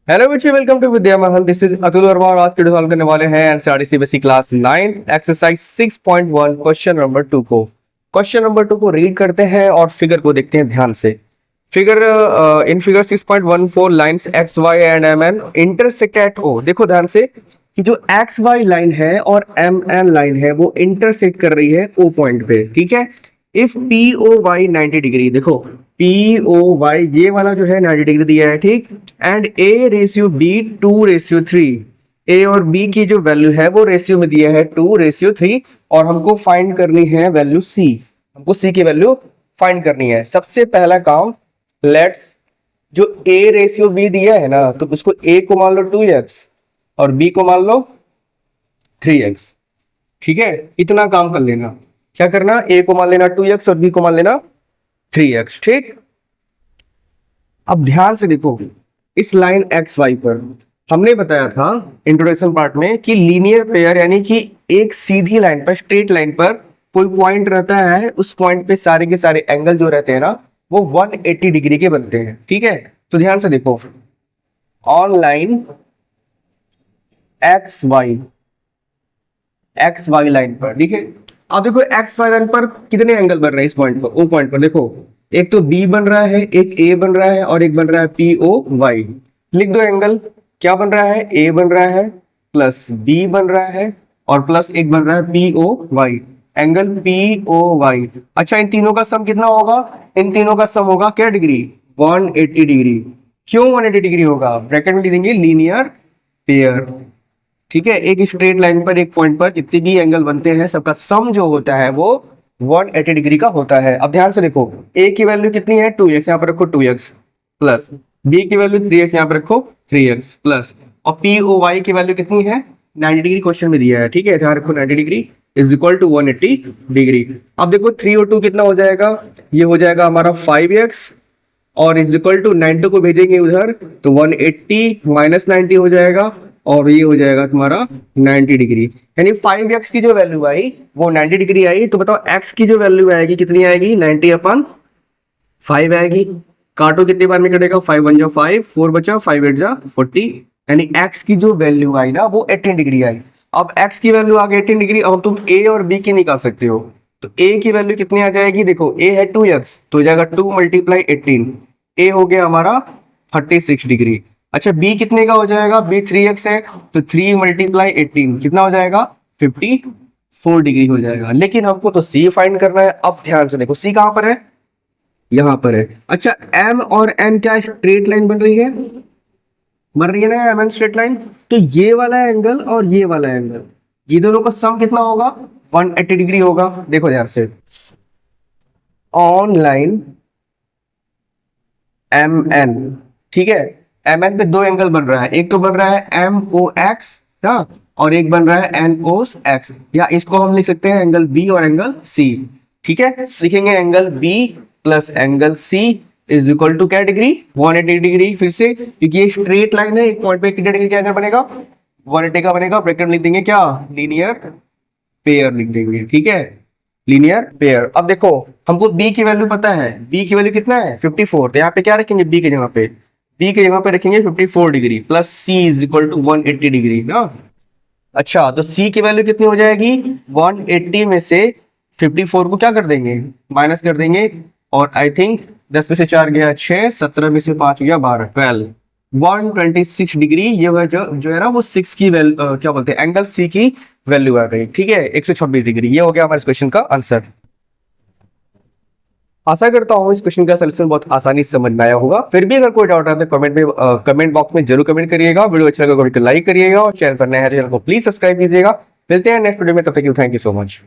Hello बच्चे, welcome to Vidya Mahal. This is Atul Verma और आज के सॉल्व करने वाले हैं NCERT CBSE class 9 exercise 6.1 question number 2 को। क्वेश्चन नंबर 2 को रीड करते हैं और फिगर को देखते हैं ध्यान से। Figure in figure 6.14 lines X Y and M N intersect at O. देखो ध्यान से कि जो एक्स वाई लाइन है और एम एन लाइन है वो इंटरसेक्ट कर रही है ओ पॉइंट पे। ठीक है, if P O Y 90 degree, देखो पी ओ वाई ये वाला जो है 90 डिग्री दिया है, ठीक। And A ratio B 2:3, A और बी की जो वैल्यू है वो रेशियो में दिया है 2:3 और हमको फाइंड करनी है वैल्यू सी। हमको सी की वैल्यू फाइंड करनी है। सबसे पहला काम, लेट्स जो ए रेशियो बी दिया है ना, तो उसको ए को मान लो 2x और बी को मान लो 3x। ठीक है, इतना काम कर लेना। क्या करना, ए को मान लेना 2x और बी को मान लेना 3x। ठीक, अब ध्यान से देखो इस लाइन एक्स वाई पर हमने बताया था इंट्रोडक्शन पार्ट में कि लीनियर पेयर यानी कि एक सीधी लाइन पर, स्ट्रेट लाइन पर कोई पॉइंट रहता है, उस पॉइंट पे सारे के सारे एंगल जो रहते हैं ना वो 180 डिग्री के बनते हैं। ठीक है, तो ध्यान से देखो on line X Y line पर, ठीक है। अब देखो एक्स वाई लाइन पर कितने एंगल बन रहे हैं इस पॉइंट पर, ओ पॉइंट पर। देखो एक तो बी बन रहा है, एक ए बन रहा है और एक बन रहा है पी ओ वाई। लिख दो एंगल क्या बन रहा है, ए बन रहा है प्लस बी बन रहा है और प्लस एक बन रहा है P O Y, angle P O Y. अच्छा, इन तीनों का सम कितना होगा, इन तीनों का सम होगा क्या डिग्री, 180 डिग्री। क्यों 180 डिग्री होगा, ब्रैकेट में लिख देंगे लीनियर पेयर। ठीक है, एक स्ट्रेट लाइन पर एक पॉइंट पर जितने भी एंगल बनते हैं सबका सम जो होता है वो 180 डिग्री का होता है। अब ध्यान से देखो a की वैल्यू कितनी है 2x, यहाँ पर रखो 2x प्लस b की वैल्यू 3x, यहाँ पर रखो 3x प्लस, और पी ओ वाई की वैल्यू कितनी है 90 डिग्री क्वेश्चन में दिया है। ठीक है, यहाँ रखो 90 degree is equal to 180 degree. अब देखो 3 और 2 कितना हो जाएगा, ये हो जाएगा हमारा 5x और इज इक्वल टू 90 को भेजेंगे उधर तो 180 माइनस 90 हो जाएगा और ये हो जाएगा तुम्हारा 90 डिग्री। यानी 5x की जो वैल्यू आई वो 90 डिग्री आई। तो बताओ x की जो वैल्यू आएगी कितनी आएगी, 90/5 आएगी। काटो कितने बार में कटेगा, 5 1 जा 5, 4 बचा, 5 8 जा 40। यानी x की जो वैल्यू आई ना वो 18 डिग्री आई। अब x की वैल्यू आ गई 18 डिग्री। अब तुम a और b की निकाल सकते हो। तो a की वैल्यू कितनी आ जाएगी, देखो a है 2x तो हो जाएगा 2 × 18, a हो गया हमारा 36 डिग्री। अच्छा, b कितने का हो जाएगा, b 3x है तो 3 × 18 कितना हो जाएगा 54 डिग्री हो जाएगा। लेकिन हमको तो c फाइंड करना है। अब ध्यान से देखो c कहां पर है, यहां पर है। अच्छा, m और n क्या स्ट्रेट लाइन बन रही है, ना m n स्ट्रेट लाइन। तो ये वाला एंगल और ये वाला एंगल, ये दोनों का सम कितना होगा 180 डिग्री होगा। देखो ध्यान से ऑन लाइन एम एन, ठीक है, एम एन पे दो एंगल बन रहा है, एक तो बन रहा है एम ओ एक्स और एक बन रहा है एन ओ एक्स, या इसको हम लिख सकते हैं एंगल बी और एंगल सी। ठीक है, लिखेंगे angle B plus angle C is equal to क्या डिग्री 180 डिग्री। फिर से क्योंकि ये स्ट्रेट लाइन है, एक पॉइंट पे कितने डिग्री का एंगल बनेगा 180 का बनेगा। ब्रैकेट लिख देंगे क्या, लीनियर पेयर लिख देंगे। ठीक है, लीनियर पेयर। अब देखो हमको b की वैल्यू पता है, b की वैल्यू कितना है 54, तो यहाँ पे क्या रखेंगे b की जगह पे, b की जगह पे रखेंगे 54 degree plus c is equal to 180 degree ना। अच्छा, तो c की वैल्यू कितनी हो जाएगी, 180 में से 54 को क्या कर देंगे, माइनस कर देंगे, और आई थिंक 10 में से 4 गया 6, 17 में से 5 गया 12, 12 126 डिग्री। ये जो है ना वो 6 की वैल्यू क्या बोलते हैं एंगल c की वैल्यू आ गई। ठीक है, 126 डिग्री। ये हो गया हमारे क्वेश्चन का आंसर। आशा करता हूँ इस क्वेश्चन का सलूशन बहुत आसानी से समझ में आया होगा। फिर भी अगर कोई डाउट आता है तो कमेंट बॉक्स में जरूर कमेंट करिएगा। वीडियो अच्छा लगा तो लाइक करिएगा और चैनल पर नया है तो चैनल को प्लीज सब्सक्राइब कीजिएगा। मिलते हैं नेक्स्ट वीडियो में, तब तक के लिए थैंक यू सो मच।